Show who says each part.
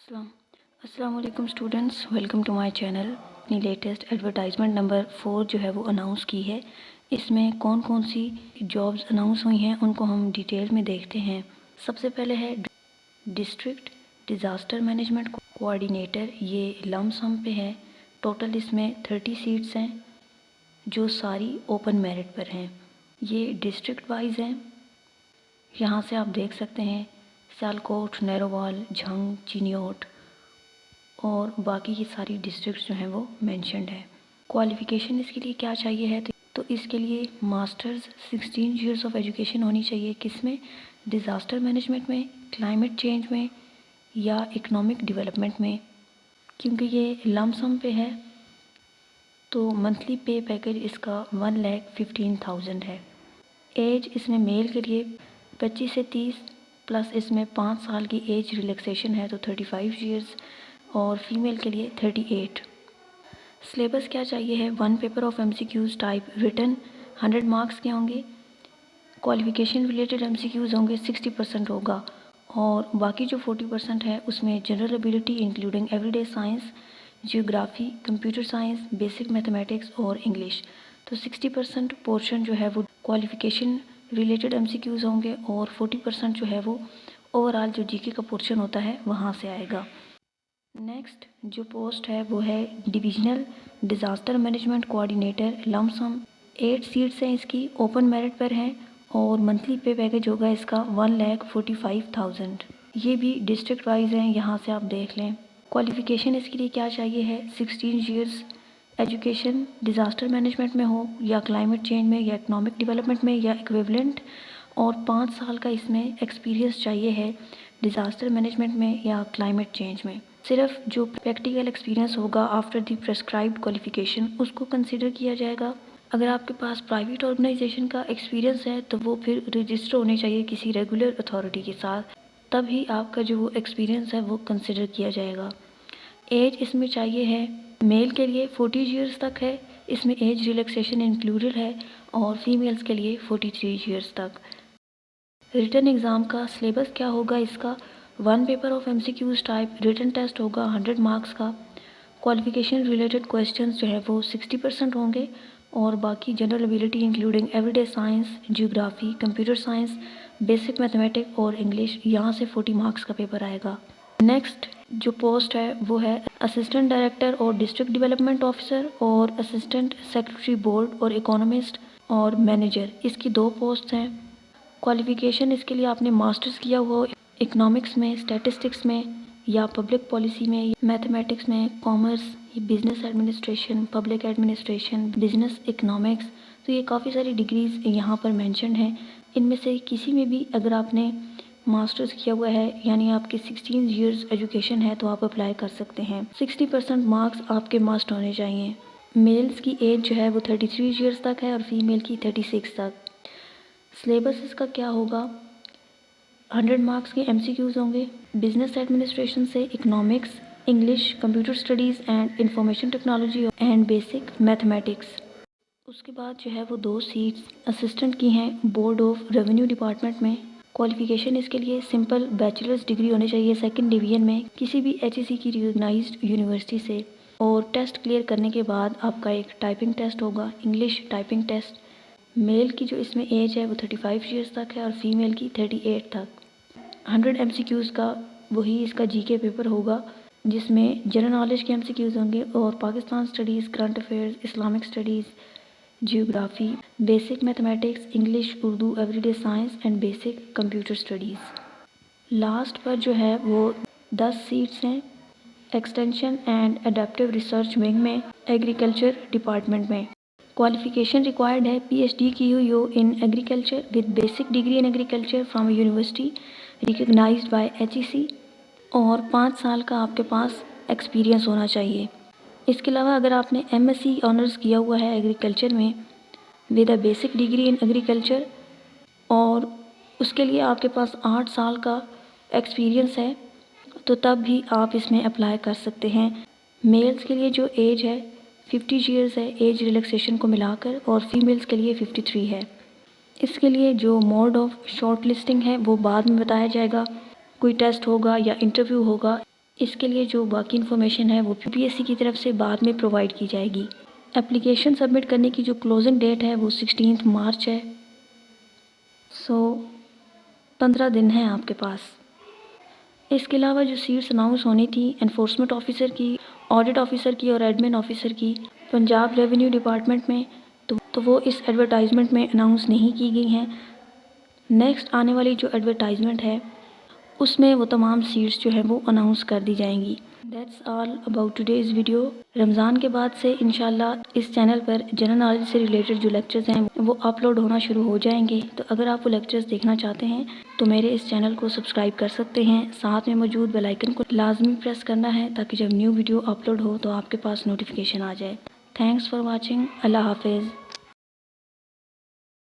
Speaker 1: अस्सलाम अस्सलाम वालेकुम students, welcome to my channel. अपनी लेटेस्ट एडवर्टाइजमेंट नंबर 4 जो है वो अनाउंस की है। इसमें कौन कौन सी जॉब्स अनाउंस हुई हैं उनको हम डिटेल में देखते हैं। सबसे पहले है डिस्ट्रिक्ट डिज़ास्टर मैनेजमेंट कोऑर्डिनेटर। ये लम सम पे है। टोटल इसमें 30 सीट्स हैं जो सारी ओपन मेरिट पर हैं। ये डिस्ट्रिक्ट वाइज हैं। यहाँ से आप देख सकते हैं सियालकोट, नैरोवाल, झंग, चिनियोट और बाकी की सारी डिस्ट्रिक्ट्स जो हैं वो मेंशन्ड है। क्वालिफ़िकेशन इसके लिए क्या चाहिए है तो इसके लिए मास्टर्स 16 ईयर्स ऑफ एजुकेशन होनी चाहिए। किस में? डिज़ास्टर मैनेजमेंट में, क्लाइमेट चेंज में या इकोनॉमिक डेवलपमेंट में। क्योंकि ये लमसम पे है तो मंथली पे पैकेज इसका 1,15,000 है। एज इसमें मेल के लिए 25 से 30 प्लस इसमें 5 साल की एज रिलैक्सेशन है तो 35 ईयर्स और फीमेल के लिए 38। सिलेबस क्या चाहिए है? 1 paper of MCQs type written 100 marks के होंगे। क्वालिफ़िकेशन रिलेटेड MCQs होंगे 60% होगा और बाकी जो 40% है उसमें general ability including everyday science, geography, computer science, basic mathematics और इंग्लिश। तो 60% पोर्शन जो है वो क्वालिफ़िकेशन रिलेटेड MCQs होंगे और 40% जो है वो ओवरऑल जो जीके का पोर्शन होता है वहाँ से आएगा। नेक्स्ट जो पोस्ट है वो है divisional disaster management coordinator. Lump sum 8 seats हैं इसकी, ओपन मेरिट पर हैं और मंथली पे पैकेज होगा इसका 1,45,000। ये भी डिस्ट्रिक्ट वाइज हैं, यहाँ से आप देख लें। क्वालिफ़िकेशन इसके लिए क्या चाहिए है? 16 ईयर्स एजुकेशन डिज़ास्टर मैनेजमेंट में हो या क्लाइमेट चेंज में या इकोनॉमिक डेवलपमेंट में या इक्विवेलेंट, और 5 साल का इसमें एक्सपीरियंस चाहिए है डिज़ास्टर मैनेजमेंट में या क्लाइमेट चेंज में। सिर्फ जो प्रैक्टिकल एक्सपीरियंस होगा आफ्टर द प्रेस्क्राइब्ड क्वालिफ़िकेशन उसको कंसिडर किया जाएगा। अगर आपके पास प्राइवेट ऑर्गेनाइजेशन का एक्सपीरियंस है तो वो फिर रजिस्टर होने चाहिए किसी रेगुलर अथॉरिटी के साथ, तभी आपका जो वो एक्सपीरियंस है वो कंसिडर किया जाएगा। एज इसमें चाहिए है मेल के लिए 40 ईयर्स तक है, इसमें एज रिलैक्सेशन इंक्लूडेड है और फीमेल्स के लिए 43 ईयर्स तक। रिटन एग्ज़ाम का सिलेबस क्या होगा इसका? 1 paper of MCQs type written test होगा 100 मार्क्स का। क्वालिफ़िकेशन रिलेटेड क्वेश्चंस जो है वो 60% होंगे और बाकी general ability including everyday science, geography, computer science, basic mathematics और इंग्लिश, यहाँ से 40 मार्क्स का पेपर आएगा। नेक्स्ट जो पोस्ट है वो है असिस्टेंट डायरेक्टर और डिस्ट्रिक्ट डेवलपमेंट ऑफिसर और असिस्टेंट सेक्रेटरी बोर्ड और इकोनॉमिस्ट और मैनेजर। इसकी 2 पोस्ट हैं। क्वालिफ़िकेशन इसके लिए आपने मास्टर्स किया हुआ इकोनॉमिक्स में, स्टैटिस्टिक्स में या पब्लिक पॉलिसी में, मैथमेटिक्स में, commerce, business administration, public administration, business economics. तो ये काफ़ी सारी डिग्रीज़ यहाँ पर मेंशन हैं। इनमें से किसी में भी अगर आपने मास्टर्स किया हुआ है यानी आपकी 16 ईयर्स एजुकेशन है तो आप अप्लाई कर सकते हैं। 60% मार्क्स आपके मस्ट होने चाहिए। मेल्स की एज जो है वो 33 ईयर्स तक है और फीमेल की 36 तक। सिलेबस इसका क्या होगा? 100 मार्क्स के MCQs होंगे। बिजनेस एडमिनिस्ट्रेशन से economics, English, computer studies and information technology and basic mathematics. उसके बाद जो है वो 2 सीट्स असिस्टेंट की हैं बोर्ड ऑफ रेवेन्यू डिपार्टमेंट में। क्वालिफ़िकेशन इसके लिए सिंपल बैचलर्स डिग्री होनी चाहिए 2nd डिवीजन में किसी भी HEC की रिकॉग्नाइज्ड यूनिवर्सिटी से, और टेस्ट क्लियर करने के बाद आपका एक टाइपिंग टेस्ट होगा, इंग्लिश टाइपिंग टेस्ट। मेल की जो इसमें एज है वो 35 ईयर्स तक है और फीमेल की 38 तक। 100 MCQs का वही इसका GK पेपर होगा जिसमें जनरल नॉलेज के MCQs होंगे और Pakistan studies, current affairs, Islamic studies, geography, basic mathematics, English, Urdu, everyday science and basic computer studies. Last पर जो है वो 10 सीट्स हैं extension and adaptive research wing में, एग्रीकल्चर डिपार्टमेंट में। क्वालिफ़िकेशन रिक्वायर्ड है PhD की हुई हो in agriculture with basic degree in agriculture from university recognised by HEC और 5 साल का आपके पास एक्सपीरियंस होना चाहिए। इसके अलावा अगर आपने MSc ऑनर्स किया हुआ है एग्रीकल्चर में with a basic degree in agriculture और उसके लिए आपके पास 8 साल का एक्सपीरियंस है तो तब भी आप इसमें अप्लाई कर सकते हैं। मेल्स के लिए जो एज है 50 ईयर्स है एज रिलैक्सेशन को मिलाकर और फीमेल्स के लिए 53 है। इसके लिए जो मोड ऑफ शॉर्ट लिस्टिंग है वो बाद में बताया जाएगा। कोई टेस्ट होगा या इंटरव्यू होगा इसके लिए जो बाकी इन्फॉर्मेशन है वो यूपीएससी की तरफ से बाद में प्रोवाइड की जाएगी। एप्लीकेशन सबमिट करने की जो क्लोजिंग डेट है वो 16 मार्च है। सो 15 दिन हैं आपके पास। इसके अलावा जो सीट्स अनाउंस होनी थी एनफोर्समेंट ऑफिसर की, ऑडिट ऑफिसर की और एडमिन ऑफिसर की पंजाब रेवेन्यू डिपार्टमेंट में, तो वो इस एडवर्टाइजमेंट में अनाउंस नहीं की गई हैं। नेक्स्ट आने वाली जो एडवर्टाइजमेंट है उसमें वो तमाम सीट्स जो है वो अनाउंस कर दी जाएंगी। That's all about today's video. Ramzan के बाद से इंशाल्लाह इस चैनल पर जनरल नॉलेज से रिलेटेड जो लेक्चर्स हैं वो अपलोड होना शुरू हो जाएंगे। तो अगर आप वो लेक्चर्स देखना चाहते हैं तो मेरे इस चैनल को सब्सक्राइब कर सकते हैं। साथ में मौजूद बेल आइकन को लाजमी प्रेस करना है ताकि जब न्यू वीडियो अपलोड हो तो आपके पास नोटिफिकेशन आ जाए। Thanks for watching. अल्लाह हाफिज़।